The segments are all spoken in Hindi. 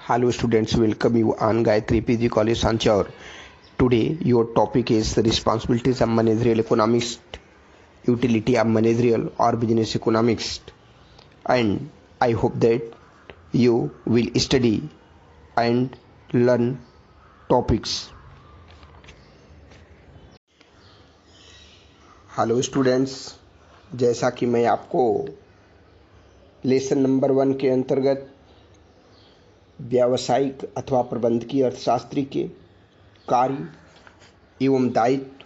Hello students, welcome you on Gayatri PG College Sanchaur. Today your topic is responsibilities of managerial economics, utility of managerial or business economics, and I hope that you will study and learn topics. Hello students, जैसा कि मैं आपको लेसन नंबर 1 के अंतर्गत व्यावसायिक अथवा प्रबंधकीय अर्थशास्त्री के कार्य एवं दायित्व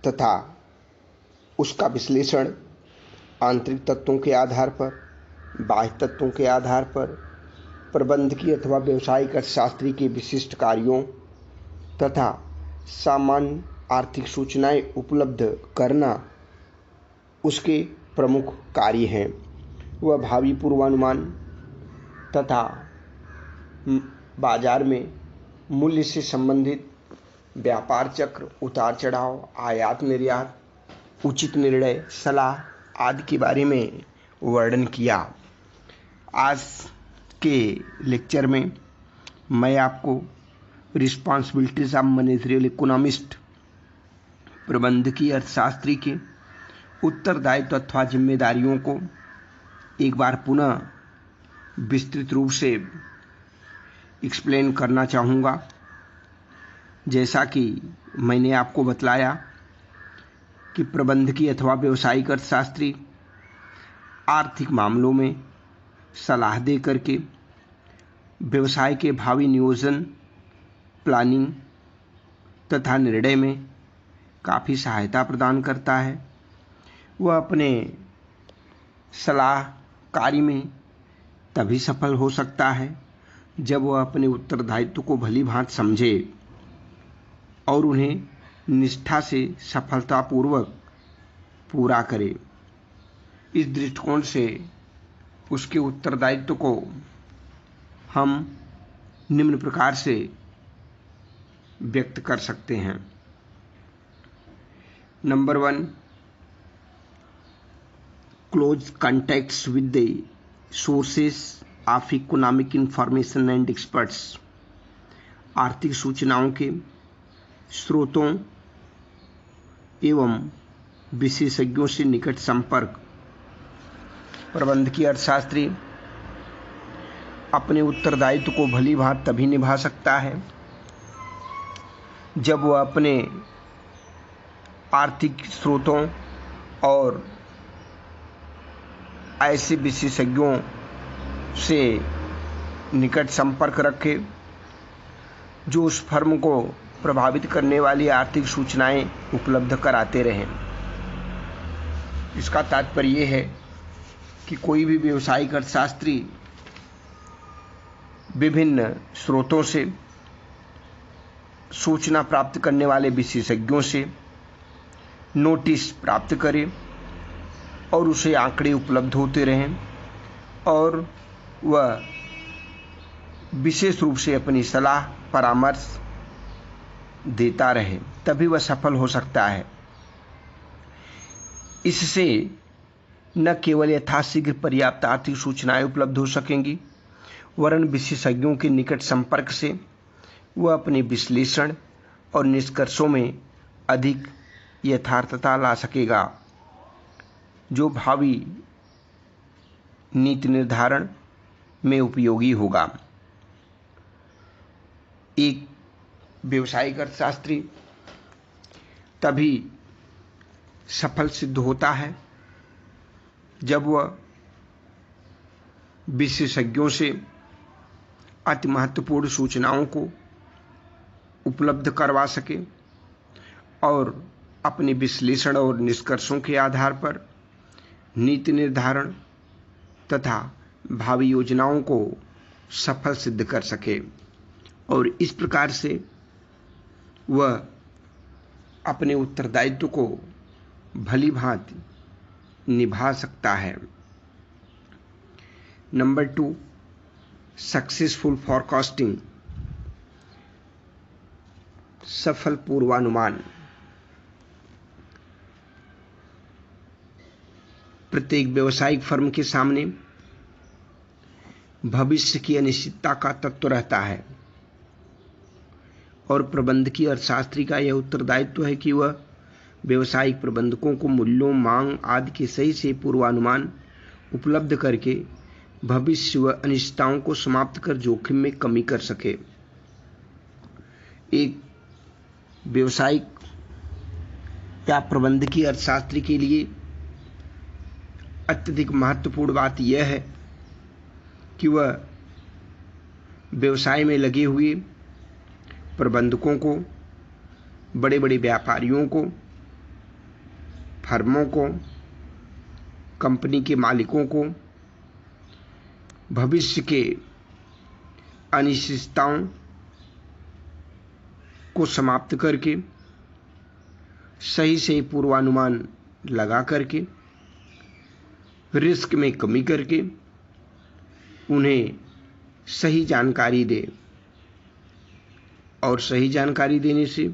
तथा उसका विश्लेषण आंतरिक तत्वों के आधार पर, बाह्य तत्वों के आधार पर, प्रबंधकीय अथवा व्यावसायिक अर्थशास्त्री के विशिष्ट कार्यों तथा सामान्य आर्थिक सूचनाएं उपलब्ध करना उसके प्रमुख कार्य हैं। वह भावी पूर्वानुमान तथा बाजार में मूल्य से संबंधित व्यापार चक्र, उतार चढ़ाव, आयात निर्यात, उचित निर्णय, सलाह आदि के बारे में वर्णन किया। आज के लेक्चर में मैं आपको रिस्पॉन्सिबिलिटीज ऑफ मैनेजरियल इकोनॉमिस्ट, प्रबंधकीय अर्थशास्त्री के उत्तरदायित्व अथवा जिम्मेदारियों को एक बार पुनः विस्तृत रूप से एक्सप्लेन करना चाहूँगा। जैसा कि मैंने आपको बतलाया कि प्रबंधकीय अथवा व्यावसायिक अर्थशास्त्री आर्थिक मामलों में सलाह दे करके व्यवसाय के भावी नियोजन, प्लानिंग तथा निर्णय में काफ़ी सहायता प्रदान करता है। वह अपने सलाह कार्य में तभी सफल हो सकता है जब वह अपने उत्तरदायित्व को भली भांति समझे और उन्हें निष्ठा से सफलतापूर्वक पूरा करे। इस दृष्टिकोण से उसके उत्तरदायित्व को हम निम्न प्रकार से व्यक्त कर सकते हैं। Number 1, close contacts with the sources of economic information and experts। आर्थिक सूचनाओं के स्रोतों एवं विशेषज्ञों से निकट संपर्क। प्रबंधकीय अर्थशास्त्री अपने उत्तरदायित्व को भली भांति तभी निभा सकता है जब वह अपने आर्थिक स्रोतों और ऐसे विशेषज्ञों से निकट संपर्क रखे जो उस फर्म को प्रभावित करने वाली आर्थिक सूचनाएं उपलब्ध कराते रहें। इसका तात्पर्य यह है कि कोई भी व्यावसायिक अर्थशास्त्री विभिन्न स्रोतों से सूचना प्राप्त करने वाले विशेषज्ञों से नोटिस प्राप्त करे और उसे आंकड़े उपलब्ध होते रहें और वह विशेष रूप से अपनी सलाह परामर्श देता रहे, तभी वह सफल हो सकता है। इससे न केवल यथाशीघ्र पर्याप्त आर्थिक सूचनाएं उपलब्ध हो सकेंगी, वरन विशेषज्ञों के निकट संपर्क से वह अपने विश्लेषण और निष्कर्षों में अधिक यथार्थता ला सकेगा, जो भावी नीति निर्धारण में उपयोगी होगा। एक व्यावसायिक अर्थशास्त्री तभी सफल सिद्ध होता है जब वह विशेषज्ञों से अति महत्वपूर्ण सूचनाओं को उपलब्ध करवा सके और अपने विश्लेषण और निष्कर्षों के आधार पर नीति निर्धारण तथा भावी योजनाओं को सफल सिद्ध कर सके और इस प्रकार से वह अपने उत्तरदायित्व को भली भांति निभा सकता है। नंबर 2, सक्सेसफुल फॉरकास्टिंग, सफल पूर्वानुमान। प्रत्येक व्यावसायिक फर्म के सामने भविष्य की अनिश्चितता का तत्व रहता है और प्रबंधकीय अर्थशास्त्री का यह उत्तरदायित्व है कि वह व्यवसायिक प्रबंधकों को मूल्यों, मांग आदि के सही से पूर्वानुमान उपलब्ध करके भविष्य व अनिश्चितताओं को समाप्त कर जोखिम में कमी कर सके। एक व्यवसायिक या प्रबंधकीय अर्थशास्त्री के लिए अत्यधिक महत्वपूर्ण बात यह है कि वह व्यवसाय में लगे हुए प्रबंधकों को, बड़े बड़े व्यापारियों को, फर्मों को, कंपनी के मालिकों को भविष्य के अनिश्चितताओं को समाप्त करके सही से पूर्वानुमान लगा करके रिस्क में कमी करके उन्हें सही जानकारी दे और सही जानकारी देने से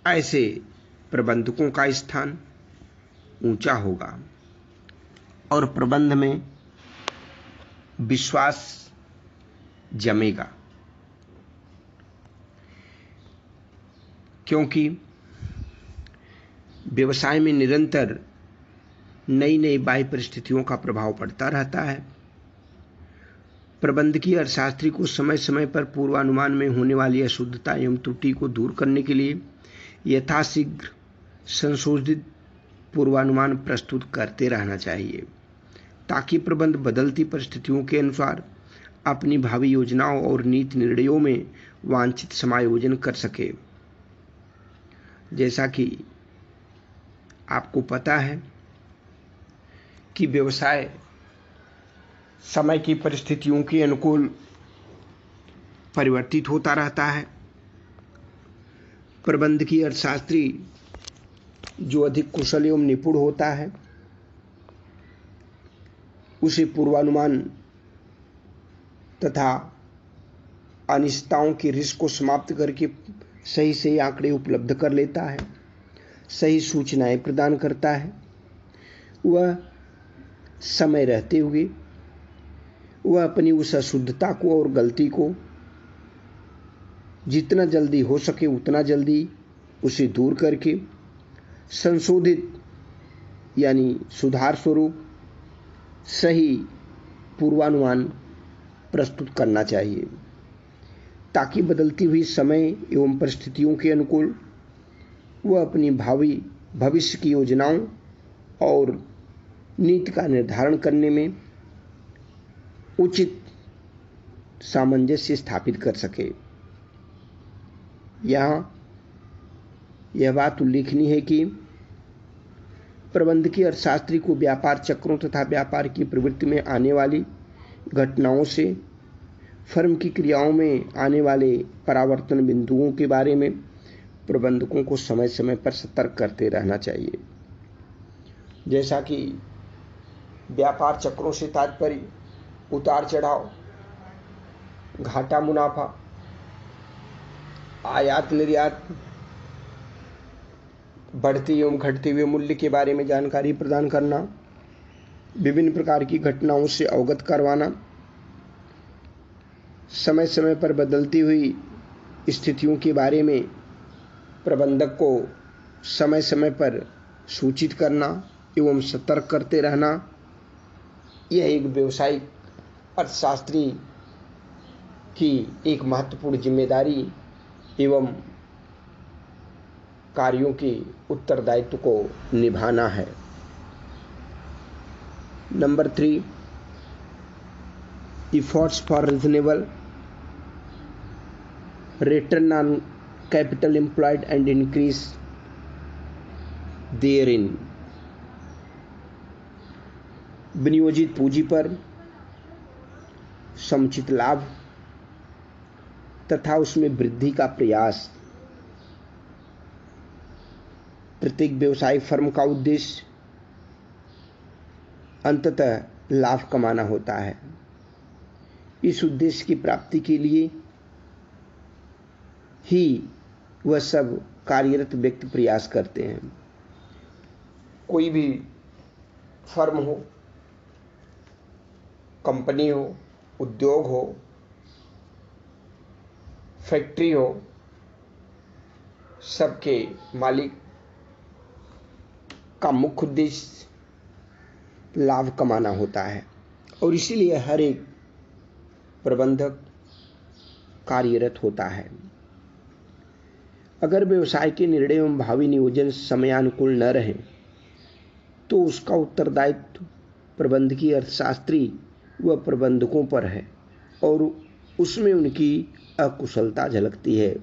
ऐसे प्रबंधकों का स्थान ऊंचा होगा और प्रबंध में विश्वास जमेगा, क्योंकि व्यवसाय में निरंतर नई नई बाह्य परिस्थितियों का प्रभाव पड़ता रहता है। प्रबंधकीय अर्थशास्त्री को समय समय पर पूर्वानुमान में होने वाली अशुद्धता एवं त्रुटि को दूर करने के लिए यथाशीघ्र संशोधित पूर्वानुमान प्रस्तुत करते रहना चाहिए, ताकि प्रबंध बदलती परिस्थितियों के अनुसार अपनी भावी योजनाओं और नीति निर्णयों में वांछित समायोजन कर सके। जैसा कि आपको पता है कि व्यवसाय समय की परिस्थितियों के अनुकूल परिवर्तित होता रहता है। प्रबंधकीय अर्थशास्त्री जो अधिक कुशल एवं निपुण होता है, उसे पूर्वानुमान तथा अनिश्चितताओं की रिस्क को समाप्त करके सही सही आंकड़े उपलब्ध कर लेता है, सही सूचनाएं प्रदान करता है। वह समय रहते हुए वह अपनी उस अशुद्धता को और गलती को जितना जल्दी हो सके उतना जल्दी उसे दूर करके संशोधित यानी सुधार स्वरूप सही पूर्वानुमान प्रस्तुत करना चाहिए, ताकि बदलती हुई समय एवं परिस्थितियों के अनुकूल वह अपनी भविष्य की योजनाओं और नीति का निर्धारण करने में उचित सामंजस्य स्थापित कर सके। यहाँ यह बात उल्लेखनीय है कि प्रबंधकीय अर्थशास्त्री को व्यापार चक्रों तथा व्यापार की प्रवृत्ति में आने वाली घटनाओं से फर्म की क्रियाओं में आने वाले परावर्तन बिंदुओं के बारे में प्रबंधकों को समय समय पर सतर्क करते रहना चाहिए। जैसा कि व्यापार चक्रों से तात्पर्य उतार चढ़ाव, घाटा मुनाफा, आयात निर्यात, बढ़ते एवं घटते हुए मूल्य के बारे में जानकारी प्रदान करना, विभिन्न प्रकार की घटनाओं से अवगत करवाना, समय समय पर बदलती हुई स्थितियों के बारे में प्रबंधक को समय समय पर सूचित करना एवं सतर्क करते रहना, यह एक व्यावसायिक अर्थशास्त्री की एक महत्वपूर्ण जिम्मेदारी एवं कार्यों के उत्तरदायित्व को निभाना है। Number 3, efforts for reasonable return on capital employed and increase therein। विनियोजित पूंजी पर समुचित लाभ तथा उसमें वृद्धि का प्रयास। प्रत्येक व्यवसायिक फर्म का उद्देश्य अंततः लाभ कमाना होता है। इस उद्देश्य की प्राप्ति के लिए ही वह सब कार्यरत व्यक्ति प्रयास करते हैं। कोई भी फर्म हो कंपनी हो, उद्योग हो, फैक्ट्री हो, सबके मालिक का मुख्य उद्देश्य लाभ कमाना होता है और इसीलिए हर एक प्रबंधक कार्यरत होता है। अगर व्यवसाय के निर्णय एवं भावी नियोजन समयानुकूल न रहे तो उसका उत्तरदायित्व प्रबंधकीय अर्थशास्त्री व प्रबंधकों पर है और उसमें उनकी अकुशलता झलकती है।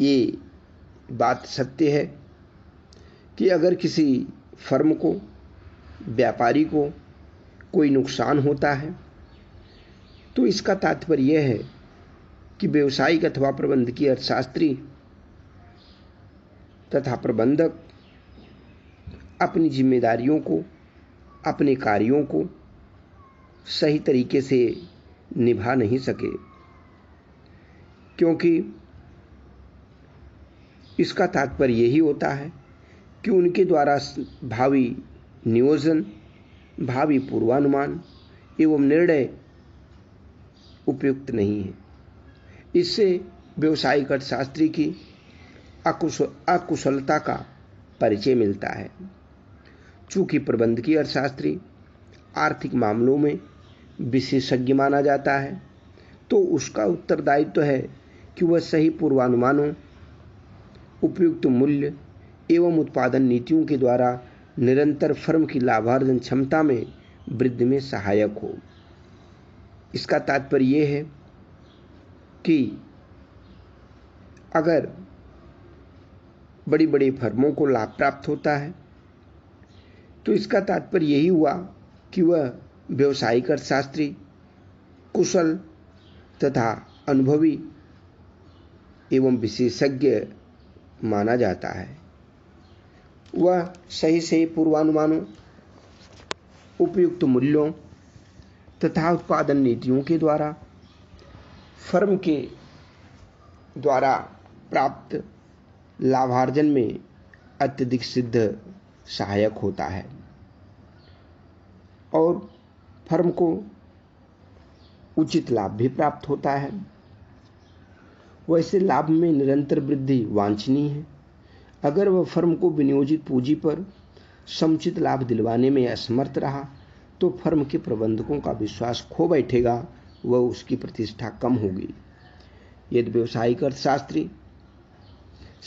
ये बात सत्य है कि अगर किसी फर्म को, व्यापारी को कोई नुकसान होता है तो इसका तात्पर्य यह है कि व्यवसायिक अथवा प्रबंधकीय अर्थशास्त्री तथा प्रबंधक अपनी जिम्मेदारियों को, अपने कार्यों को सही तरीके से निभा नहीं सके, क्योंकि इसका तात्पर्य यही होता है कि उनके द्वारा भावी नियोजन, भावी पूर्वानुमान एवं निर्णय उपयुक्त नहीं है। इससे व्यवसायिक अर्थशास्त्री की अकुशलता का परिचय मिलता है। चूंकि प्रबंधकीय अर्थशास्त्री आर्थिक मामलों में विशेषज्ञ माना जाता है तो उसका उत्तरदायित्व है कि वह सही पूर्वानुमानों, उपयुक्त मूल्य एवं उत्पादन नीतियों के द्वारा निरंतर फर्म की लाभार्जन क्षमता में वृद्धि में सहायक हो। इसका तात्पर्य यह है कि अगर बड़ी बड़ी फर्मों को लाभ प्राप्त होता है तो इसका तात्पर्य यही हुआ कि वह व्यावसायिक अर्थशास्त्री कुशल तथा अनुभवी एवं विशेषज्ञ माना जाता है। वह सही सही पूर्वानुमानों, उपयुक्त मूल्यों तथा उत्पादन नीतियों के द्वारा फर्म के द्वारा प्राप्त लाभार्जन में अत्यधिक सिद्ध सहायक होता है और फर्म को उचित लाभ भी प्राप्त होता है। वैसे लाभ में निरंतर वृद्धि वांछनीय है। अगर वह फर्म को विनियोजित पूंजी पर समुचित लाभ दिलवाने में असमर्थ रहा तो फर्म के प्रबंधकों का विश्वास खो बैठेगा व उसकी प्रतिष्ठा कम होगी। यदि व्यावसायिक अर्थशास्त्री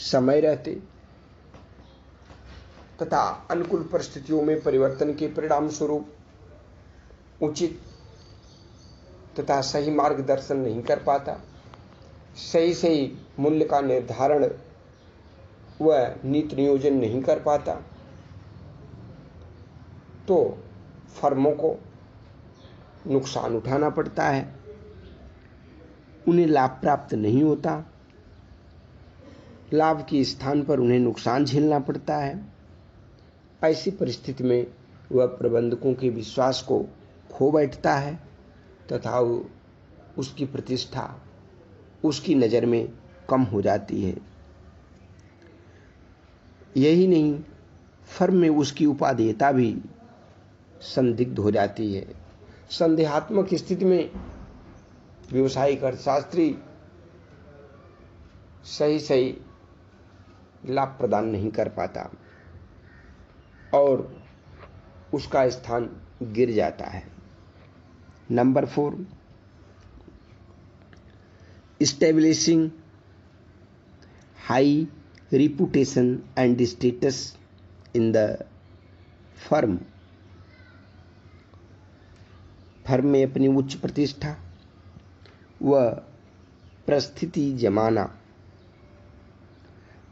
समय रहते तथा अनुकूल परिस्थितियों में परिवर्तन के परिणाम स्वरूप उचित तथा सही मार्गदर्शन नहीं कर पाता, सही मूल्य का निर्धारण व नीति नियोजन नहीं कर पाता, तो फर्मों को नुकसान उठाना पड़ता है, उन्हें लाभ प्राप्त नहीं होता, लाभ के स्थान पर उन्हें नुकसान झेलना पड़ता है। ऐसी परिस्थिति में वह प्रबंधकों के विश्वास को खो बैठता है तथा उसकी प्रतिष्ठा उसकी नज़र में कम हो जाती है। यही नहीं, फर्म में उसकी उपादेयता भी संदिग्ध हो जाती है। संदेहात्मक स्थिति में व्यावसायिक अर्थशास्त्री सही लाभ प्रदान नहीं कर पाता और उसका स्थान गिर जाता है। Number 4, establishing high reputation and status in the firm। Firm में अपनी उच्च प्रतिष्ठा व परिस्थिति जमाना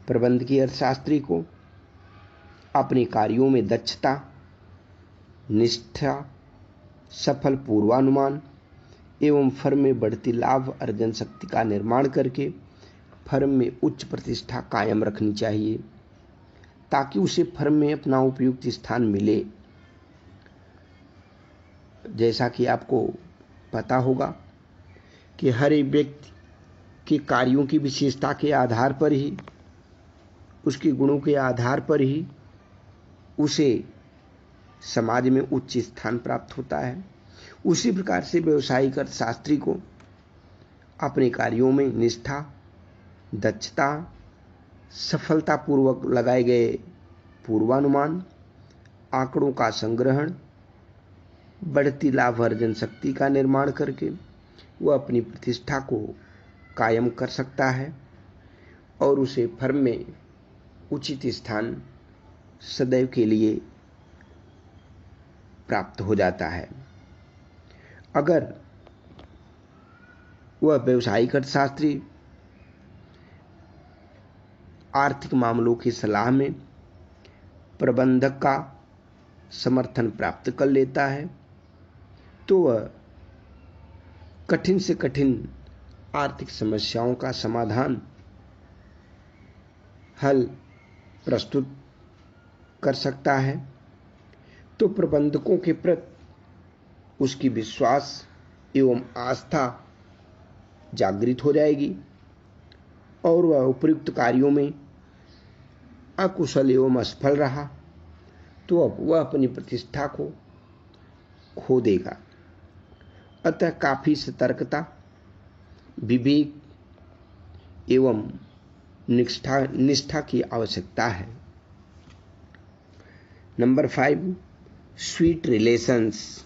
प्रबंधकीय अर्थशास्त्री को अपने कार्यों में दक्षता, निष्ठा, सफल पूर्वानुमान एवं फर्म में बढ़ती लाभ अर्जन शक्ति का निर्माण करके फर्म में उच्च प्रतिष्ठा कायम रखनी चाहिए ताकि उसे फर्म में अपना उपयुक्त स्थान मिले। जैसा कि आपको पता होगा कि हर एक व्यक्ति के कार्यों की विशेषता के आधार पर ही, उसके गुणों के आधार पर ही उसे समाज में उच्च स्थान प्राप्त होता है। उसी प्रकार से व्यावसायिक अर्थशास्त्री को अपने कार्यों में निष्ठा, दक्षता, सफलतापूर्वक लगाए गए पूर्वानुमान, आंकड़ों का संग्रहण, बढ़ती लाभ अर्जन शक्ति का निर्माण करके वह अपनी प्रतिष्ठा को कायम कर सकता है और उसे फर्म में उचित स्थान सदैव के लिए प्राप्त हो जाता है। अगर वह व्यावसायिक अर्थशास्त्री आर्थिक मामलों की सलाह में प्रबंधक का समर्थन प्राप्त कर लेता है तो वह कठिन से कठिन आर्थिक समस्याओं का समाधान हल प्रस्तुत कर सकता है। तो प्रबंधकों के प्रति उसकी विश्वास एवं आस्था जागृत हो जाएगी और वह उपयुक्त कार्यों में अकुशल एवं असफल रहा तो अब वह अपनी प्रतिष्ठा को खो देगा। अतः काफी सतर्कता, विवेक एवं निष्ठा की आवश्यकता है। नंबर 5, स्वीट रिलेशंस,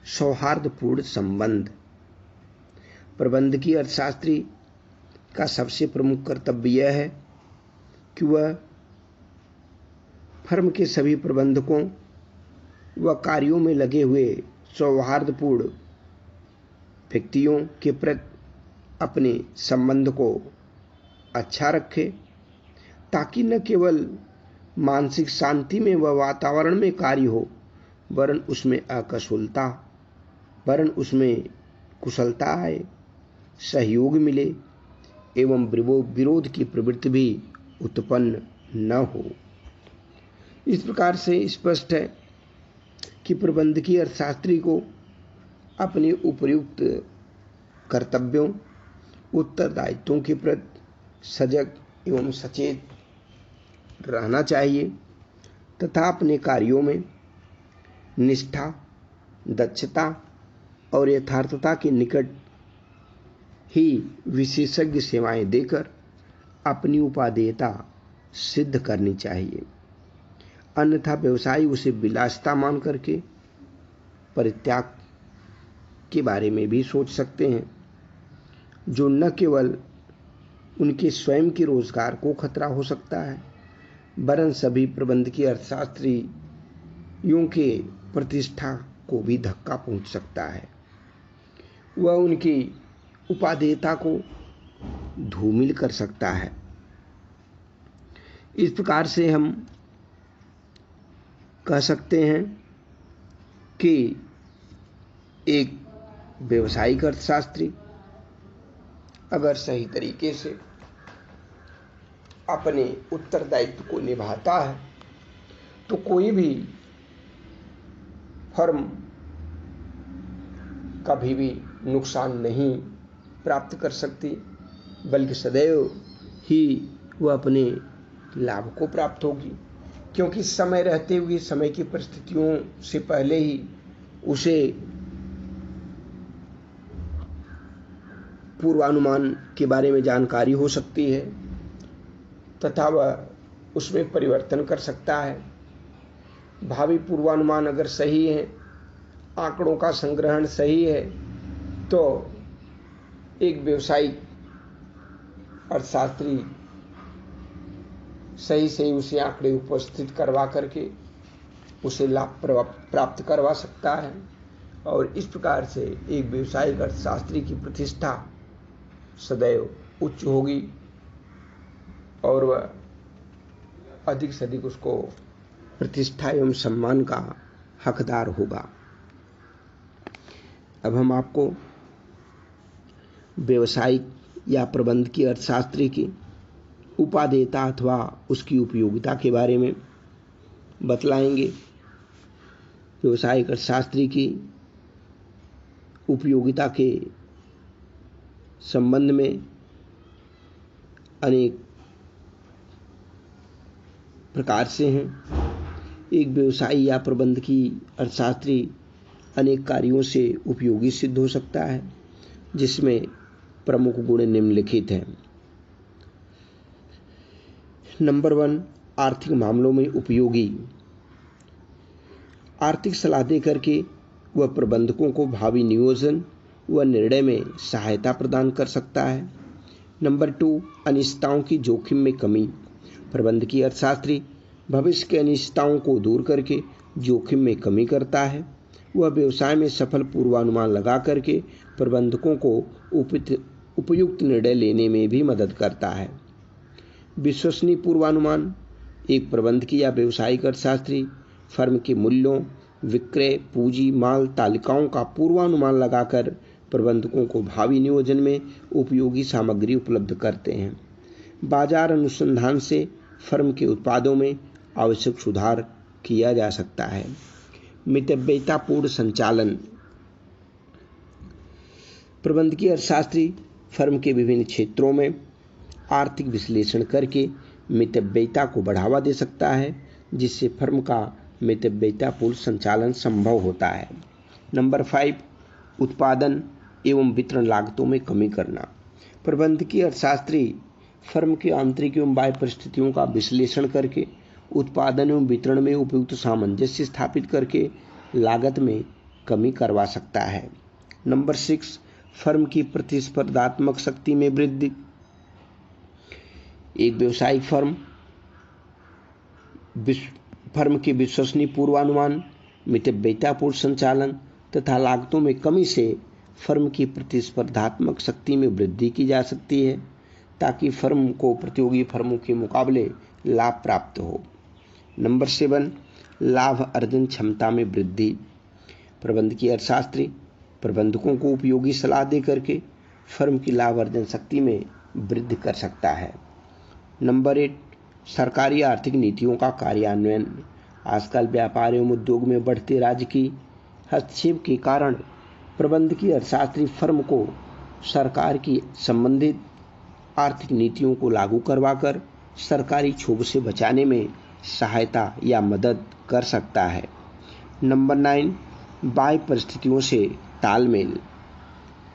सौहार्दपूर्ण संबंध। प्रबंधकीय अर्थशास्त्री का सबसे प्रमुख कर्तव्य यह है कि वह फर्म के सभी प्रबंधकों व कार्यों में लगे हुए सौहार्दपूर्ण व्यक्तियों के प्रति अपने संबंध को अच्छा रखे ताकि न केवल मानसिक शांति में व वातावरण में कार्य हो वरन उसमें कुशलता आए, सहयोग मिले एवं विरोध की प्रवृत्ति भी उत्पन्न न हो। इस प्रकार से स्पष्ट है कि प्रबंधकीय अर्थशास्त्री को अपने उपयुक्त कर्तव्यों, उत्तरदायित्वों के प्रति सजग एवं सचेत रहना चाहिए तथा अपने कार्यों में निष्ठा, दक्षता और यथार्थता के निकट ही विशेषज्ञ सेवाएं देकर अपनी उपादेयता सिद्ध करनी चाहिए। अन्यथा व्यवसायी उसे विलासिता मान करके परित्याग के बारे में भी सोच सकते हैं, जो न केवल उनके स्वयं के रोजगार को खतरा हो सकता है वरन सभी प्रबंधकीय अर्थशास्त्रियों के प्रतिष्ठा को भी धक्का पहुंच सकता है। वह उनकी उपादेयता को धूमिल कर सकता है। इस प्रकार से हम कह सकते हैं कि एक व्यावसायिक अर्थशास्त्री अगर सही तरीके से अपने उत्तरदायित्व को निभाता है तो कोई भी फर्म कभी भी नुकसान नहीं प्राप्त कर सकती बल्कि सदैव ही वह अपने लाभ को प्राप्त होगी, क्योंकि समय रहते हुए समय की परिस्थितियों से पहले ही उसे पूर्वानुमान के बारे में जानकारी हो सकती है तथा वह उसमें परिवर्तन कर सकता है। भावी पूर्वानुमान अगर सही है, आंकड़ों का संग्रहण सही है, तो एक व्यवसायिक अर्थशास्त्री सही से उसे आंकड़े उपस्थित करवा करके उसे लाभ प्राप्त करवा सकता है और इस प्रकार से एक व्यवसायिक अर्थशास्त्री की प्रतिष्ठा सदैव उच्च होगी और वह अधिक से अधिक उसको प्रतिष्ठा एवं सम्मान का हकदार होगा। अब हम आपको व्यवसायिक या प्रबंधकीय अर्थशास्त्री की उपादेयता अथवा उसकी उपयोगिता के बारे में बतलाएंगे। व्यवसायिक अर्थशास्त्री की उपयोगिता के संबंध में अनेक प्रकार से हैं। एक व्यवसायी या प्रबंधकीय अर्थशास्त्री अनेक कार्यों से उपयोगी सिद्ध हो सकता है, जिसमें प्रमुख गुण निम्नलिखित हैं। नंबर 1, आर्थिक मामलों में उपयोगी। आर्थिक सलाह दे करके वह प्रबंधकों को भावी नियोजन व निर्णय में सहायता प्रदान कर सकता है। नंबर 2, अनिश्चितताओं की जोखिम में कमी। प्रबंधकीय अर्थशास्त्री भविष्य की अनिश्चितताओं को दूर करके जोखिम में कमी करता है। वह व्यवसाय में सफल पूर्वानुमान लगा करके प्रबंधकों को उपयुक्त निर्णय लेने में भी मदद करता है। विश्वसनीय पूर्वानुमान। एक प्रबंधकीय या व्यावसायिक अर्थशास्त्री फर्म के मूल्यों, विक्रय, पूंजी, माल तालिकाओं का पूर्वानुमान लगाकर प्रबंधकों को भावी नियोजन में उपयोगी सामग्री उपलब्ध करते हैं। बाजार अनुसंधान से फर्म के उत्पादों में आवश्यक सुधार किया जा सकता है। मितव्ययितापूर्ण संचालन। प्रबंधकीय अर्थशास्त्री फर्म के विभिन्न क्षेत्रों में आर्थिक विश्लेषण करके मितव्ययिता को बढ़ावा दे सकता है, जिससे फर्म का मितव्ययितापूर्ण संचालन संभव होता है। नंबर 5, उत्पादन एवं वितरण लागतों में कमी करना। प्रबंधकीय अर्थशास्त्री फर्म के आंतरिक एवं बाह्य परिस्थितियों का विश्लेषण करके उत्पादन एवं वितरण में उपयुक्त सामंजस्य स्थापित करके लागत में कमी करवा सकता है। नंबर 6, फर्म की प्रतिस्पर्धात्मक शक्ति में वृद्धि। एक व्यावसायिक फर्म के विश्वसनीय पूर्वानुमान, मितव्ययितापूर्ण संचालन तथा लागतों में कमी से फर्म की प्रतिस्पर्धात्मक शक्ति में वृद्धि की जा सकती है, ताकि फर्म को प्रतियोगी फर्मों के मुकाबले लाभ प्राप्त हो। नंबर 7, लाभ अर्जन क्षमता में वृद्धि। प्रबंधकीय अर्थशास्त्री प्रबंधकों को उपयोगी सलाह दे करके फर्म की लाभ अर्जन शक्ति में वृद्धि कर सकता है। नंबर 8, सरकारी आर्थिक नीतियों का कार्यान्वयन। आजकल व्यापार एवं उद्योग में बढ़ते राजकीय हस्तक्षेप के कारण प्रबंधकीय अर्थशास्त्री फर्म को सरकार की संबंधित आर्थिक नीतियों को लागू करवाकर सरकारी क्षोभ से बचाने में सहायता या मदद कर सकता है। नंबर 9, बाह्य परिस्थितियों से तालमेल।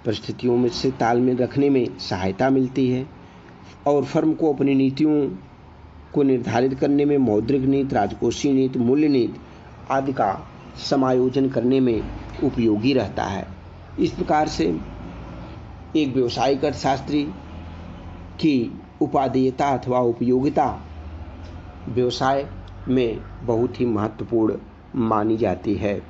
परिस्थितियों में से तालमेल रखने में सहायता मिलती है और फर्म को अपनी नीतियों को निर्धारित करने में मौद्रिक नीति, राजकोषीय नीति, मूल्य नीति आदि का समायोजन करने में उपयोगी रहता है। इस प्रकार से एक व्यावसायिक अर्थशास्त्री की उपादेयता अथवा उपयोगिता व्यवसाय में बहुत ही महत्वपूर्ण मानी जाती है।